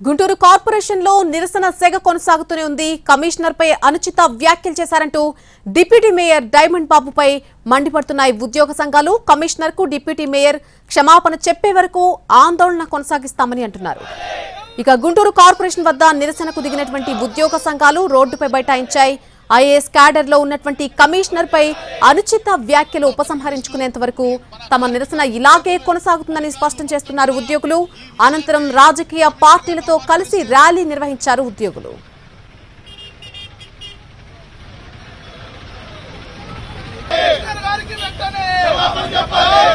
Guntur corporation లో నిరసన సెగ కొనసాగుతూనే ఉంది. కమిషనర్ పై అనుచిత వ్యాఖ్యలు చేశారంటూ డిప్యూటీ మేయర్ డైమండ్ బాబుపై మండిపడుతున్నాయి ఉద్యోగ సంఘాలు. కమిషనర్ కు డిప్యూటీ మేయర్ క్షమాపణ చెప్పే వరకు ఆందోళన కొనసాగిస్తామని అంటున్నారు. ఇక గుంటూరు కార్పొరేషన్ వద్ద నిరసనకు దిగినటువంటి ఉద్యోగ సంఘాలు రోడ్డుపై బైఠాయించాయి. ఐఏఎస్ క్యాడర్ లో ఉన్నటువంటి కమిషనర్ పై అనుచిత వ్యాఖ్యలు ఉపసంహరించుకునేంత వరకు తమ నిరసన ఇలాగే కొనసాగుతుందని స్పష్టం చేస్తున్నారు ఉద్యోగులు. అనంతరం రాజకీయ పార్టీలతో కలిసి ర్యాలీ నిర్వహించారు ఉద్యోగులు. చెప్పాలి